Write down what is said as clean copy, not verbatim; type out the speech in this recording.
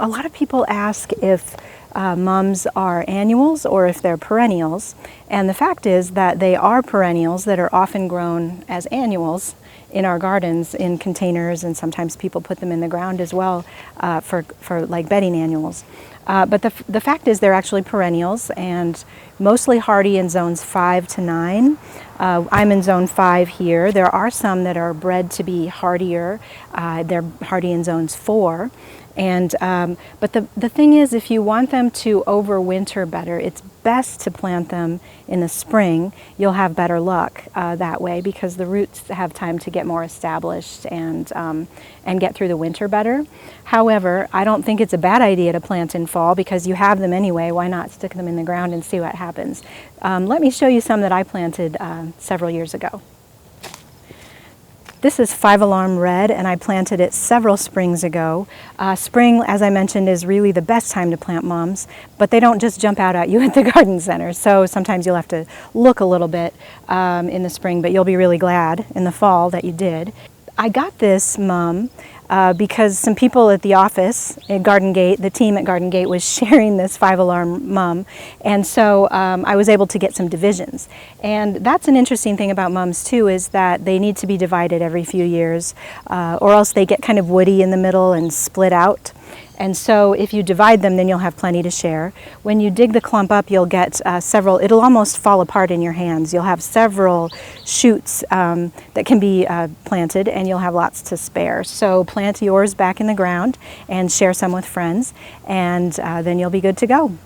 A lot of people ask if mums are annuals or if they're perennials, and the fact is that they are perennials that are often grown as annuals in our gardens in containers, and sometimes people put them in the ground as well for like bedding annuals. But the fact is they're actually perennials and mostly hardy in zones 5 to 9. I'm in zone 5 here. There are some that are bred to be hardier. They're hardy in zones 4. And but the thing is, if you want them to overwinter better, it's best to plant them in the spring. You'll have better luck that way, because the roots have time to get more established and get through the winter better. However, I don't think it's a bad idea to plant in fall, because you have them anyway. Why not stick them in the ground and see what happens? Let me show you some that I planted several years ago. This is 5-alarm red, and I planted it several springs ago. Spring, as I mentioned, is really the best time to plant mums, but they don't just jump out at you at the garden center. So sometimes you'll have to look a little bit in the spring, but you'll be really glad in the fall that you did. I got this mum because some people at the office at Garden Gate, the team at Garden Gate, was sharing this 5-alarm mum, and so I was able to get some divisions. And that's an interesting thing about mums too, is that they need to be divided every few years, or else they get kind of woody in the middle and split out. And so if you divide them, then you'll have plenty to share. When you dig the clump up, you'll get several, it'll almost fall apart in your hands. You'll have several shoots that can be planted, and you'll have lots to spare. So plant yours back in the ground and share some with friends, and then you'll be good to go.